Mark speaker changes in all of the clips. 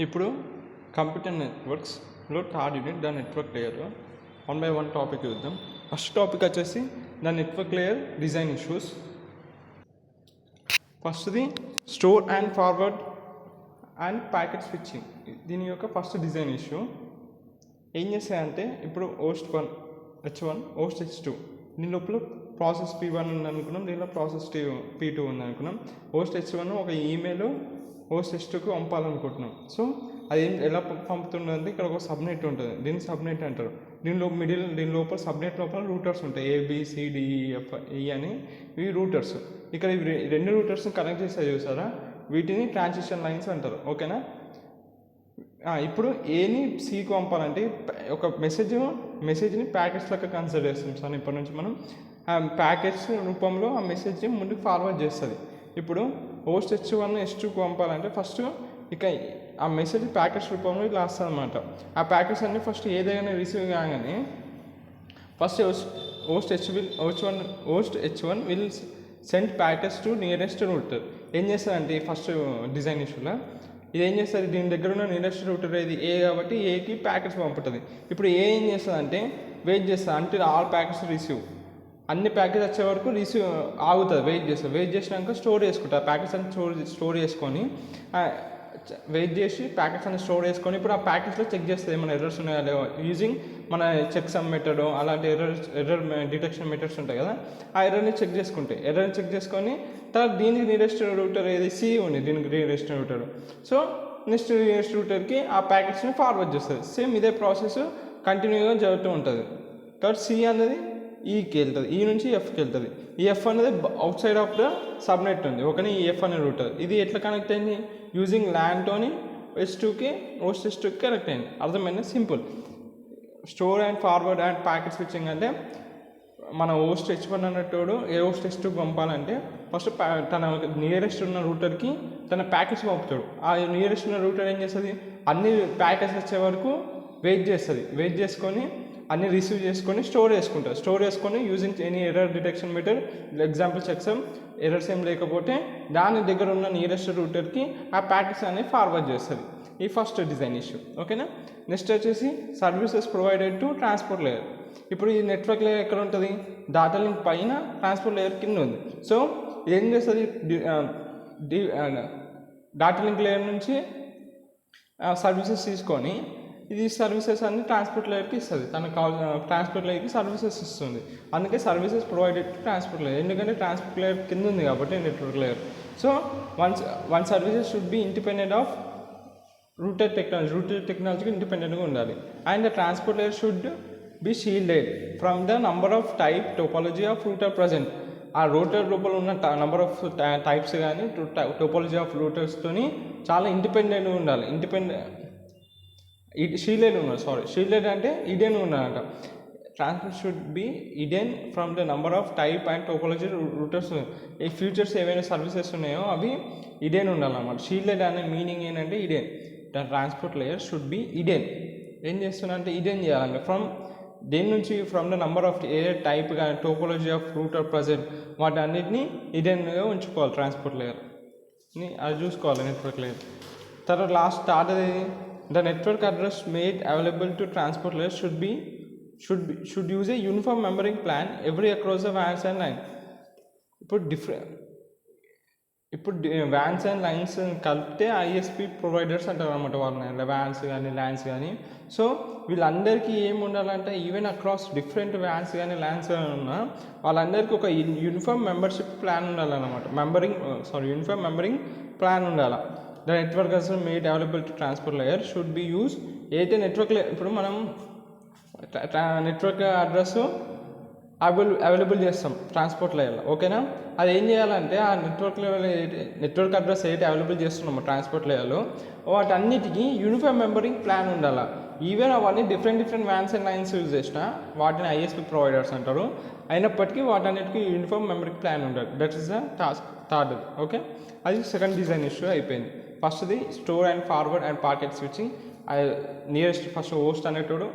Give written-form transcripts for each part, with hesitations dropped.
Speaker 1: ఇప్పుడు కంప్యూటర్ నెట్వర్క్స్లో third unit the network layer 1 by 1 topic చూద్దాం. ఫస్ట్ టాపిక్ వచ్చేసి the network layer design issues. ఫస్ట్ది store and forward and packet switching. దీని యొక్క ఫస్ట్ డిజైన్ ఇష్యూ ఏం చేస్తాయంటే, ఇప్పుడు హోస్ట్ 1 H1 హోస్ట్ H2 దీని లోపల ప్రాసెస్ P1 ఉందనుకున్నాం, దీనిలో ప్రాసెస్ P2 ఉందనుకున్నాం. హోస్ట్ H1 ఒక ఈమెయిల్ హోస్ట్ H2కి పంపాలనుకుంటున్నాం. సో అది ఎలా పంపుతుందంటే, ఇక్కడ ఒక సబ్నెట్ ఉంటుంది, దీన్ని సబ్నెట్ అంటారు. దీని లోపల సబ్నెట్ లోపల రూటర్స్ ఉంటాయి, ABCDEFE అని. ఇవి రూటర్స్. ఇక్కడ ఇవి రెండు రూటర్స్ని కనెక్ట్ చేస్తే చూసారా, వీటిని ట్రాన్సిషన్ లైన్స్ అంటారు. ఓకేనా. ఇప్పుడు ఏని సికి పంపాలంటే ఒక మెసేజ్ని ప్యాకెట్స్ లెక్క కన్సిడర్ చేస్తాం సార్. ఇప్పటి నుంచి మనం ప్యాకెట్స్ రూపంలో ఆ మెసేజ్ని ముందుకు ఫార్వర్డ్ చేస్తుంది. ఇప్పుడు హోస్ట్ H1 H2కి పంపాలంటే ఫస్ట్ ఇక ఆ మెసేజ్ ప్యాకెట్స్ రూపంలో ఇలా వస్తుంది అనమాట. ఆ ప్యాకెట్స్ అన్నీ ఫస్ట్ ఏదైనా రిసీవ్ కాగానే first host H1 will send packets to nearest router. ఏం చేస్తుందంటే ఫస్ట్ డిజైన్ ఇష్యూలో ఇది ఏం చేస్తుంది, దీని దగ్గర ఉన్న నియరెస్ట్ రూటర్ ఏది ఏ కాబట్టి ఏకి ప్యాకెట్స్ పంపుతుంది. ఇప్పుడు ఏం చేస్తుంది అంటే వెయిట్ చేస్తుంది అంటే ఆల్ ప్యాకెట్స్ రిసీవ్, అన్ని ప్యాకెట్స్ వచ్చే వరకు రిసీవ్ ఆగుతుంది, వెయిట్ చేసినాక స్టోర్ చేసుకుంటారు. ప్యాకెట్స్ అన్ని స్టోర్ చేసుకొని వెయిట్ చేసి ప్యాకెట్స్ అన్ని స్టోర్ చేసుకొని ఇప్పుడు ఆ ప్యాకెట్స్లో చెక్ చేస్తుంది ఏమైనా ఎర్రర్స్ ఉన్నాయా లేవో, యూజింగ్ మన చెక్ సమ్ మెథడ్ అలాంటి ఎర్రర్ డిటెక్షన్ మెథడ్స్ ఉంటాయి కదా, ఆ ఎర్రర్ని చెక్ చేసుకొని తర్వాత దీనికి నియరెస్ట్ రూటర్ ఏది సి ఉంది, దీనికి nearest router. So next nearest రూటర్కి ఆ ప్యాకెట్స్ని ఫార్వర్డ్ చేస్తుంది. సేమ్ ఇదే ప్రాసెస్ కంటిన్యూగా జరుగుతూ ఉంటుంది. కాబట్టి సి అనేది ఈకి వెళ్తుంది, ఈ నుంచి ఎఫ్కి వెళ్తుంది. ఈ ఎఫ్ అనేది out side of the subnet ఉంది. ఓకేనా. ఈ ఎఫ్ అనే రూటర్ ఇది ఎట్లా కనెక్ట్ అయింది, యూజింగ్ ల్యాన్తోని హోస్ట్ H2కి కనెక్ట్ అయింది. అర్థమైంది, simple. Store and forward and packet switching అంటే మన హోస్ట్ H1 అన్నట్టు ఏ హోస్ట్ H2కి పంపాలంటే ఫస్ట్ తన నియరెస్ట్ ఉన్న రూటర్కి తన ప్యాకెట్స్ పంపుతాడు. ఆ నియరెస్ట్ ఉన్న రూటర్ ఏం చేస్తుంది, అన్ని ప్యాకెట్స్ వచ్చే వరకు వెయిట్ చేసుకొని అన్ని రిసీవ్ చేసుకొని స్టోర్ చేసుకొని using any error detection method. Example checksum errors ఏం లేకపోతే దాని దగ్గర ఉన్న నియరెస్ట్ రూటర్కి ఆ ప్యాకెట్స్ అనేవి ఫార్వర్డ్ చేస్తుంది. ఈ ఫస్ట్ డిజైన్ ఇష్యూ. ఓకేనా. నెక్స్ట్ వచ్చేసి services provided to transport layer. ఇప్పుడు ఈ నెట్వర్క్ లేయర్ ఎక్కడ ఉంటుంది, డాటా లింక్ పైన ట్రాన్స్పోర్ట్ లేయర్ కింద ఉంది. సో ఏం చేస్తుంది, డాటా లింక్ లేయర్ నుంచి సర్వీసెస్ తీసుకొని ఇది సర్వీసెస్ అన్ని ట్రాన్స్పోర్ట్ లేయర్కి ఇస్తుంది, తనకు ట్రాన్స్పోర్ట్ లేయర్కి సర్వీసెస్ ఇస్తుంది. అందుకే services provided to transport layer, ఎందుకంటే ట్రాన్స్పోర్ట్ లేయర్ కింద ఉంది కాబట్టి network layer. So one services should be independent of rooted టెక్నాలజీకి ఇండిపెండెంట్గా ఉండాలి. And the transport layer should be shielded from the number of type topology of router present. ఆ router లోపల ఉన్న నంబర్ ఆఫ్ టైప్స్ కానీ టోపాలజీ ఆఫ్ రూటర్స్తోని చాలా ఇండిపెండెంట్గా ఉండాలి. షీల్డెడ్ అంటే ఇడెన్ ఉన్నారంట. Transport should be Eden from the number of type and topology Reuters. ఈ ఫ్యూచర్స్ ఏవైనా సర్వీసెస్ ఉన్నాయో అవి ఇడెన్ ఉండాలన్నమాట. షీల్డెడ్ అనే మీనింగ్ ఏంటంటే Eden. The transport layer should be Eden. ఏం చేస్తున్నా అంటే ఇడెన్ చేయాలంటే దేని నుంచి from the number of A type కానీ టోపాలజీ ఆఫ్ రూటర్ ప్రజెంట్ వాటి అన్నిటిని ఇడెన్గా ఉంచుకోవాలి ట్రాన్స్పోర్ట్ లేయర్ని, అది చూసుకోవాలి నెట్వర్క్ లేయర్. తర్వాత last third the network address made available to transport layer should use a uniform numbering plan every across the WANs and line. ఇప్పుడు vans and lines కలిపితే ISP providers అంటారు అనమాట వాళ్ళని, వ్యాన్స్ కానీ ల్యాన్స్ కానీ. So వీళ్ళందరికీ ఏమి ఉండాలంటే ఈవెన్ అక్రాస్ డిఫరెంట్ వ్యాన్స్ కానీ ల్యాన్స్ కానీ ఉన్నా వాళ్ళందరికీ ఒక యూనిఫామ్ మెంబర్షిప్ ప్లాన్ ఉండాలన్నమాట. యూనిఫామ్ మెంబరింగ్ ప్లాన్ ఉండాలి. The network address made available to transport layer should be use. అయితే నెట్వర్క్ ఇప్పుడు మనం నెట్వర్క్ అడ్రస్ అవైలబుల్ చేస్తాం ట్రాన్స్పోర్ట్ లేయర్లో. ఓకేనా. అది ఏం చేయాలంటే ఆ నెట్వర్క్ అడ్రస్ ఏంటి అవైలబుల్ చేస్తున్నామో ట్రాన్స్పోర్ట్ లేయర్లో వాటన్నిటికీ యూనిఫామ్ మెంబరింగ్ ప్లాన్ ఉండాలి. ఈవెన్ అవన్నీ different vans and lines use చేసిన వాటిని ISP ప్రొవైడర్స్ అంటారు. అయినప్పటికీ వాటన్నిటికీ యూనిఫామ్ మెంబరింగ్ ప్లాన్ ఉండాలి. That is the third. Okay. అది సెకండ్ డిజైన్ ఇష్యూ అయిపోయింది. ఫస్ట్ది store and forward and packet switching. Nearest first host అనేటోడు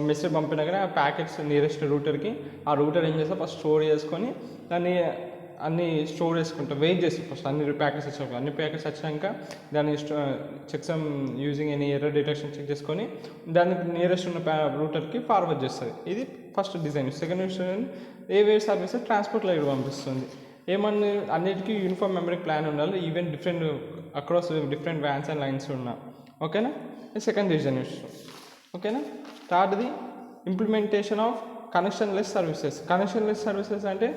Speaker 1: మెసేజ్ పంపినా కానీ ఆ ప్యాకెట్స్ నియరెస్ట్ రూటర్కి, ఆ రూటర్ ఏం చేస్తా ఫస్ట్ స్టోర్ చేసుకొని దాన్ని అన్ని స్టోర్ చేసుకుంటాం, వెయిట్ చేస్తాం ఫస్ట్ అన్ని ప్యాకెట్స్ వచ్చాక. అన్ని ప్యాకెట్స్ వచ్చాక దాన్ని checksum using any error detection check చేసుకొని దానికి నియరెస్ట్ ఉన్న రూటర్కి ఫార్వర్డ్ చేస్తుంది. ఇది first design. Second design a services transport line పంపిస్తుంది. ఏమన్నా అన్నిటికీ యూనిఫామ్ మెమరీ ప్లాన్ ఉండాలి, even different across different vans and lines ఉన్నా. ఓకేనా, సెకండ్ డిజైన్ ఇష్టం. ఓకేనా, థర్డ్ది implementation of connectionless services. Connectionless services అంటే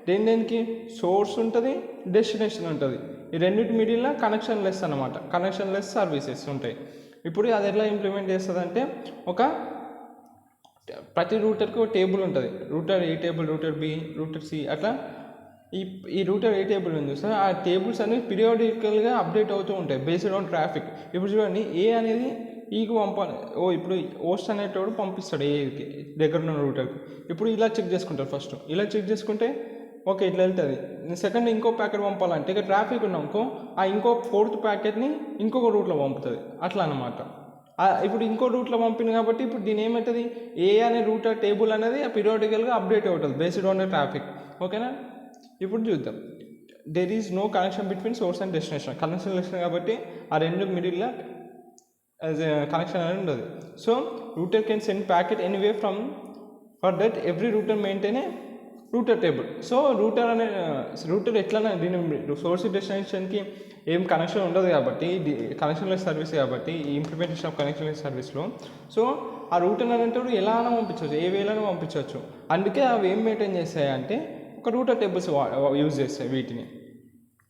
Speaker 1: దేనికి సోర్స్ ఉంటుంది, డెస్టినేషన్ ఉంటుంది. ఈ రెండింటి మిడిల్లో కనెక్షన్లెస్ అనమాట. కనెక్షన్లెస్ సర్వీసెస్ ఉంటాయి. ఇప్పుడు అది ఎట్లా ఇంప్లిమెంట్ చేస్తుంది అంటే ప్రతి రూటర్కి ఒక టేబుల్ ఉంటుంది. Router A table, router B, router C, అట్లా ఈ రూటర్ ఏ టేబుల్ ఉంది సార్, ఆ టేబుల్స్ అనేవి పీరియాడికల్గా అప్డేట్ అవుతూ ఉంటాయి బేస్డ్ ఆన్ ట్రాఫిక్. ఇప్పుడు చూడండి, ఏ అనేది ఈకి పంపాలి. ఇప్పుడు ఓస్ట్ అనేటోడు పంపిస్తాడు ఏకి దగ్గర ఉన్న రూటర్కి. ఇప్పుడు ఇలా చెక్ చేసుకుంటారు ఫస్ట్. ఇలా చెక్ చేసుకుంటే ఓకే ఇట్లా వెళ్తుంది. సెకండ్ ఇంకో ప్యాకెట్ పంపాలంటే ఇక ట్రాఫిక్ ఉన్నాకో ఆ ఇంకో ఫోర్త్ ప్యాకెట్ని ఇంకొక రూట్లో పంపుతుంది. అట్లా అనమాట. ఇప్పుడు ఇంకో రూట్లో పంపింది కాబట్టి ఇప్పుడు దీని ఏమవుతుంది, ఏ అనే రూటర్ టేబుల్ అనేది పీరియాడికల్గా అప్డేట్ అవుతుంది బేస్డ్ ఆన్ ద ట్రాఫిక్. ఓకేనా, ఇప్పుడు చూద్దాం. There is no connection between source and destination. Connection కాబట్టి ఆ రెండు మిడిల్లో కనెక్షన్ అనేది ఉండదు. So router can send packet anyway from for that every router maintain a router table. So router ఎట్లా దీని సోర్స్ డెస్టినేషన్కి ఏం కనెక్షన్ ఉండదు కాబట్టి, కనెక్షన్లెస్ సర్వీస్ కాబట్టి ఈ ఇంప్లిమెంటేషన్ ఆఫ్ కనెక్షన్లెస్ సర్వీస్లో సో ఆ రూటర్ అనేటప్పుడు ఎలా అయినా పంపించవచ్చు, ఏ వేలైనా పంపించవచ్చు. అందుకే అవి ఏం మెయింటైన్ చేస్తాయంటే ఒక రూటర్ టేబుల్స్ యూజ్ చేస్తాయి వీటిని.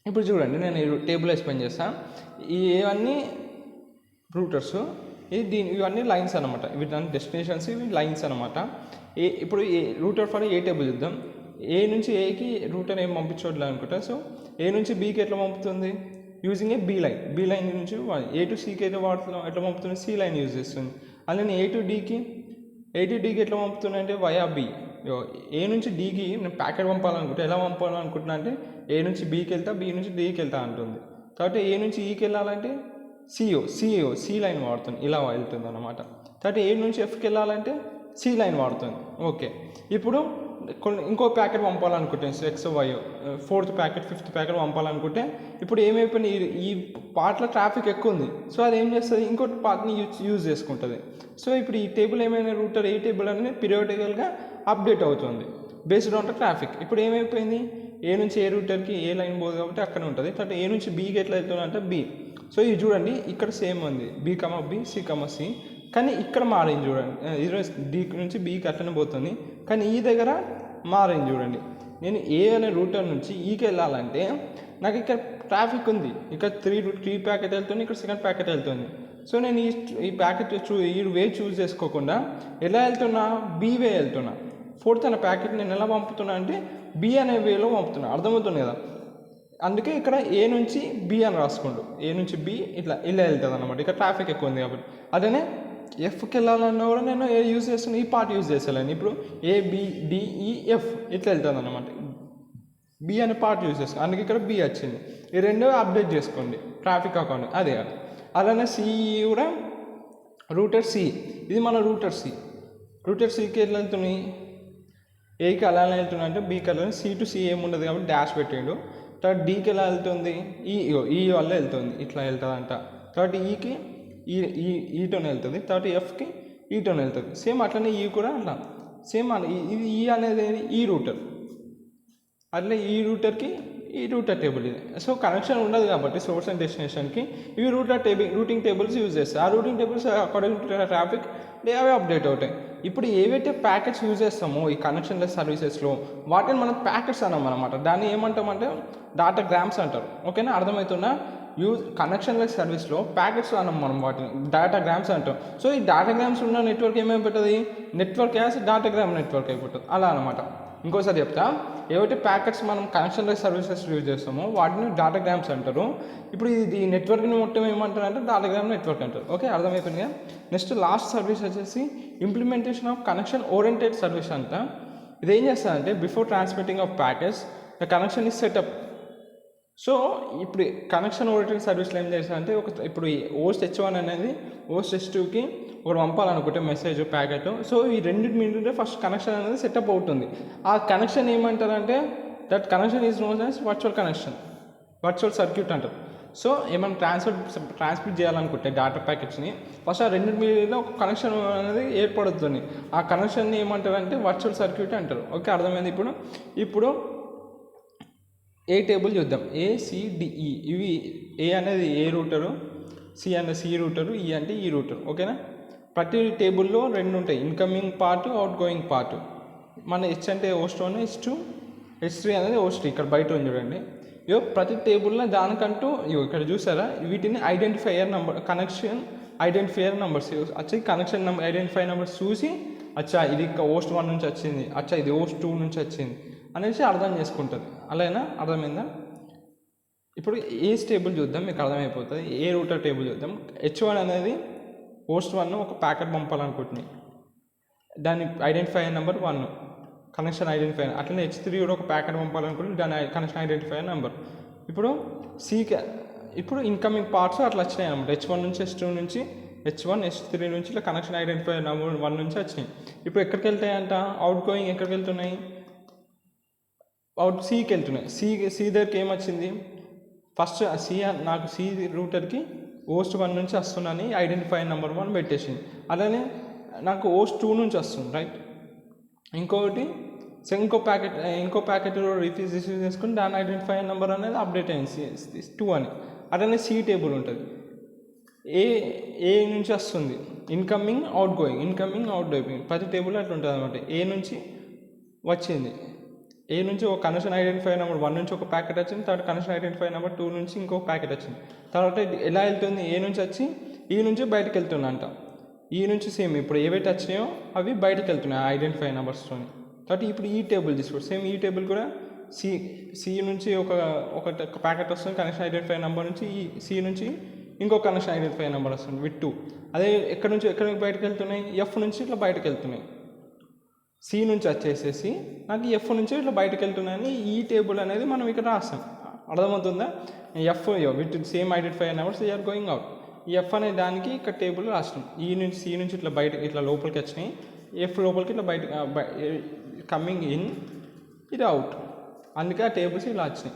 Speaker 1: ఇప్పుడు చూడండి, నేను ఈ టేబుల్ ఎక్స్ప్లెయిన్ చేస్తాను. ఇవన్నీ రూటర్స్, ఇవన్నీ లైన్స్ అనమాట. వీటి డెస్టినేషన్స్, ఇవి లైన్స్ అనమాట. ఇప్పుడు రూటర్ ఫర్ ఏ టేబుల్ చూద్దాం. ఏ నుంచి ఏకి రూటర్ ఏం పంపించవట్లేదు అనుకుంటా. సో ఏ నుంచి బీకి ఎట్లా పంపుతుంది, using A B line. B line నుంచి ఏ టు సీకి ఎట్లా ఎట్లా పంపుతుంది, సి లైన్ యూజ్ చేస్తుంది. అలానే ఏ టు డీకి ఎట్లా పంపుతుంది అంటే వయా బీ. ఏ నుంచి డీకి నేను ప్యాకెట్ పంపాలనుకుంటే ఎలా పంపాలనుకుంటున్నా అంటే ఏ నుంచి బీకి వెళ్తా, బీ నుంచి డీకి వెళ్తా అంటుంది. కాబట్టి ఏ నుంచి ఈకి వెళ్ళాలంటే సి లైన్ వాడుతుంది, ఇలా వెళ్తుంది అనమాట. కాబట్టి ఏ నుంచి ఎఫ్కి వెళ్ళాలంటే సి లైన్ వాడుతుంది. ఓకే, ఇప్పుడు ఇంకో ప్యాకెట్ పంపాలనుకుంటే X Y, fourth packet, fifth packet పంపాలనుకుంటే ఇప్పుడు ఏమైపోయింది, ఈ పార్ట్లో ట్రాఫిక్ ఎక్కువ ఉంది. సో అది ఏం చేస్తుంది, ఇంకోటి పార్ట్ని యూజ్ చేసుకుంటుంది. సో ఇప్పుడు ఈ టేబుల్ ఏమైనా రూటర్ ఏ టేబుల్ అనేది పీరియాడికల్గా అప్డేట్ అవుతుంది బేస్డ్ ఆన్ ట్రాఫిక్. ఇప్పుడు ఏమైపోయింది, ఏ నుంచి ఏ రూటర్కి ఏ లైన్ పోదు కాబట్టి అక్కడ ఉంటుంది. కాబట్టి ఏ నుంచి బీకి ఎట్లా వెళ్తుంది అంటే బి. సో ఇది చూడండి, ఇక్కడ సేమ్ ఉంది బి, సి, కానీ ఇక్కడ మారింది చూడండి. డి నుంచి బీకి అట్లనే పోతుంది, కానీ ఈ దగ్గర మారింది చూడండి. నేను ఏ అనే రూటర్ నుంచి ఈకి వెళ్ళాలంటే నాకు ఇక్కడ ట్రాఫిక్ ఉంది, ఇక్కడ త్రీ ప్యాకెట్ వెళ్తుంది, ఇక్కడ సెకండ్ ప్యాకెట్ వెళ్తుంది. సో నేను ఈ ప్యాకెట్ ఈ వే చూస్ చేసుకోకుండా ఎలా వెళ్తున్నా, బీ వే వెళ్తున్నా. ఫోర్త్ అనే ప్యాకెట్ నేను ఎలా పంపుతున్నా అంటే బి అనే వేలో పంపుతున్నా. అర్థమవుతుంది కదా. అందుకే ఇక్కడ ఏ నుంచి బి అని రాసుకోండు. ఏ నుంచి బి ఇలా వెళ్తుంది అనమాట. ఇక్కడ ట్రాఫిక్ ఎక్కువ ఉంది కాబట్టి. అదేనే ఎఫ్కి వెళ్ళాలన్నా కూడా నేను ఏ యూజ్ చేస్తాను, ఈ పార్ట్ యూజ్ చేస్తాను. ఇప్పుడు ABDEF ఇట్లా వెళ్తుంది అనమాట. బి అనే పార్ట్ యూజ్ చేస్తాను, అందుకే ఇక్కడ బి వచ్చింది. ఈ రెండో అప్డేట్ చేసుకోండి ట్రాఫిక్ అకౌంట్. అదే అలానే సి కూడా రూటర్ సి, ఇది మన రూటర్ సికి ఎట్లా వెళ్తున్నాయి, ఏకి అలానే వెళ్తున్నా అంటే బీకి వెళ్ళాలి. సి టు సి ఏముండదు కాబట్టి డాష్ పెట్టాడు. తర్వాత డీకి ఎలా వెళ్తుంది, ఈ వల్ల వెళ్తుంది, ఇట్లా వెళ్తుంది అంట. తర్వాత ఈకి ఈటోనే వెళ్తుంది. తర్వాత ఎఫ్కి ఈటోనే వెళ్తుంది. సేమ్ అట్లనే ఈ కూడా అట్లా సేమ్ ఇది ఈ అనేది ఈ రూటర్, అట్లా ఈ రూటర్కి ఈ రూటర్ టేబుల్ ఇది. సో కనెక్షన్ ఉండదు కాబట్టి సోర్స్ అండ్ డెస్టినేషన్కి ఇవి రూటింగ్ టేబుల్స్ యూజ్ చేస్తాయి. ఆ routing tables according to traffic అవే అప్డేట్ అవుతాయి. ఇప్పుడు ఏవైతే ప్యాకెట్స్ యూజ్ చేస్తామో ఈ కనెక్షన్లెస్ సర్వీసెస్లో వాటిని మనం ప్యాకెట్స్ అన్నాం అనమాట. దాన్ని ఏమంటామంటే డేటాగ్రామ్స్ అంటారు. ఓకేనా, అర్థమవుతున్నా. కనెక్షన్లెస్ సర్వీస్లో ప్యాకెట్స్ అన్నాం మనం, వాటిని డేటాగ్రామ్స్ అంటాం. సో ఈ డేటాగ్రామ్స్ ఉన్న నెట్వర్క్ ఏమైపోతుంది, నెట్వర్క్ యాజ్ డేటాగ్రామ్ నెట్వర్క్ అయిపోతుంది. అలా అనమాట. ఇంకోసారి చెప్తా, ఏవైతే ప్యాకెట్స్ మనం కనెక్షన్లెస్ సర్వీసెస్ యూజ్ చేస్తామో వాటిని డేటాగ్రామ్స్ అంటారు. ఇప్పుడు ఈ నెట్వర్క్ని మొత్తం ఏమంటారు అంటే డేటాగ్రామ్ నెట్వర్క్ అంటారు. ఓకే, అర్థమైపోయింది కదా. నెక్స్ట్ లాస్ట్ సర్వీస్ వచ్చేసి implementation of connection oriented service అంట. ఇది ఏం చేస్తుందంటే before transmitting of packets the connection is setup. So ఇప్పుడు కనెక్షన్ ఓరియంటెడ్ సర్వీస్లో ఏం చేస్తారంటే ఇప్పుడు ఓస్ట్ H1 అనేది ఓస్ట్ H2కి ఒకటి పంపాలనుకుంటే మెసేజ్ ప్యాకెట్. సో ఈ రెండింటి మీద ఫస్ట్ కనెక్షన్ అనేది సెటప్ అవుతుంది. ఆ కనెక్షన్ ఏమంటారంటే that connection is known as virtual connection, virtual circuit అంటారు. సో ఏమైనా ట్రాన్స్మిట్ చేయాలనుకుంటే డేటా ప్యాకెట్స్ని ఫస్ట్ ఆ రెండు మీలో ఒక కనెక్షన్ అనేది ఏర్పడుతుంది. ఆ కనెక్షన్ని ఏమంటారు అంటే వర్చువల్ సర్క్యూట్ అంటారు. ఓకే, అర్థమైంది. ఇప్పుడు ఏ టేబుల్ చూద్దాం. ACDE, ఇవి ఏ అనేది ఏ రూటరు, సి అనేది సి రూటరు, ఈ అంటే ఈ రూటర్. ఓకేనా, ప్రతి టేబుల్లో రెండు ఉంటాయి, incoming part, out going part. మన హెచ్ అంటే హోస్ట్ 1, H2, H3 అనేది హోస్ట్. ఇక్కడ బయట ఉంది చూడండి. ప్రతి టేబుల్లో దానికంటూ ఇక్కడ చూసారా, వీటిని identifier number, connection identifier numbers వచ్చి కనెక్షన్ ఐడెంటిఫైయర్ నెంబర్స్ చూసి అచ్చా ఇది హోస్ట్ 1 నుంచి వచ్చింది, అచ్చా ఇది హోస్ట్ 2 నుంచి వచ్చింది అనేసి అర్థం చేసుకుంటుంది. అలాగైనా అర్థమైందా? ఇప్పుడు ఏ టేబుల్ చూద్దాం, మీకు అర్థమైపోతుంది. ఏ రూటర్ టేబుల్ చూద్దాం. H1 అనేది హోస్ట్ 1 ఒక ప్యాకెట్ పంపాలనుకుంటున్నాయి, దాని ఐడెంటిఫైయర్ నెంబర్ 1, కనెక్షన్ ఐడెంటిఫైయర్. అట్లనే H3 కూడా ఒక ప్యాకెట్ పంపాలనుకుంటే దాని కనెక్షన్ ఐడెంటిఫైయర్ నెంబర్. ఇప్పుడు ఇన్కమింగ్ పార్ట్స్ అట్లా వచ్చినాయి అనమాట. H1 నుంచి, H2 నుంచి, H1, H3 నుంచి ఇట్లా కనెక్షన్ ఐడెంటిఫైయర్ నెంబర్ 1 నుంచి వచ్చినాయి. ఇప్పుడు ఎక్కడికి వెళ్తాయంట, అవుట్ గోయింగ్ ఎక్కడికి వెళ్తున్నాయి, అవుట్ సికి వెళ్తున్నాయి. సి దగ్గరికి ఏమొచ్చింది, ఫస్ట్ నాకు సి రూటర్కి హోస్ట్ 1 నుంచి వస్తున్నాను ఐడెంటిఫైయర్ నెంబర్ 1 పెట్టేసింది. అలానే నాకు హోస్ట్ 2 నుంచి వస్తుంది, రైట్. ఇంకో ప్యాకెట్ రిసీవ్ చేసుకుని దాని ఐడెంటిఫైయర్ నెంబర్ అనేది అప్డేట్ అయింది 2 అని. అట్లనే సి టేబుల్ ఉంటుంది. ఏ నుంచి వస్తుంది, ఇన్కమింగ్ అవుట్ గోయింగ్, ప్రతి టేబుల్ అట్లా ఉంటుంది అనమాట. ఏ నుంచి వచ్చింది, ఏ నుంచి ఒక కనెక్షన్ ఐడెంటిఫైయర్ నెంబర్ 1 నుంచి ఒక ప్యాకెట్ వచ్చింది, తర్వాత కనెక్షన్ ఐడెంటిఫైయర్ నెంబర్ 2 నుంచి ఇంకో ప్యాకెట్ వచ్చింది. తర్వాత ఎలా వెళ్తుంది, ఏ నుంచి వచ్చి ఈ నుంచి బయటకు వెళ్తుందంట. ఈ నుంచి సేమ్ ఇప్పుడు ఏవైతే వచ్చినాయో అవి బయటకు వెళ్తున్నాయి ఐడెంటిఫైయర్ నెంబర్స్తో. తర్వాత ఇప్పుడు ఈ టేబుల్ తీసుకోండి. సేమ్ ఈ టేబుల్ కూడా సి నుంచి ఒక ప్యాకెట్ వస్తుంది కనెక్షన్ ఐడెంటిఫైయర్ నెంబర్ నుంచి, ఈ సి నుంచి ఇంకో కనెక్షన్ ఐడెంటిఫైయర్ నెంబర్ వస్తుంది విత్ 2. అదే ఎక్కడి నుంచి బయటకు వెళ్తున్నాయి, ఎఫ్ నుంచి ఇట్లా బయటకు వెళ్తున్నాయి. సి నుంచి వచ్చేసేసి నాకు ఎఫ్ నుంచి ఇట్లా బయటకు వెళ్తున్నాయని ఈ టేబుల్ అనేది మనం ఇక్కడ రాస్తాం. అర్థమవుతుందా? F with same identifier numbers they are going out. ఈ ఎఫ్ అనే దానికి ఇక్కడ టేబుల్ రాస్తాం. ఈ నుంచి సి నుంచి ఇట్లా ఇట్లా లోపలికి వచ్చినాయి, ఎఫ్ లోపలికి ఇట్లా బయట కమింగ్ ఇన్, ఇది అవుట్. అందుకే ఆ టేబుల్స్ ఇలా వచ్చినాయి.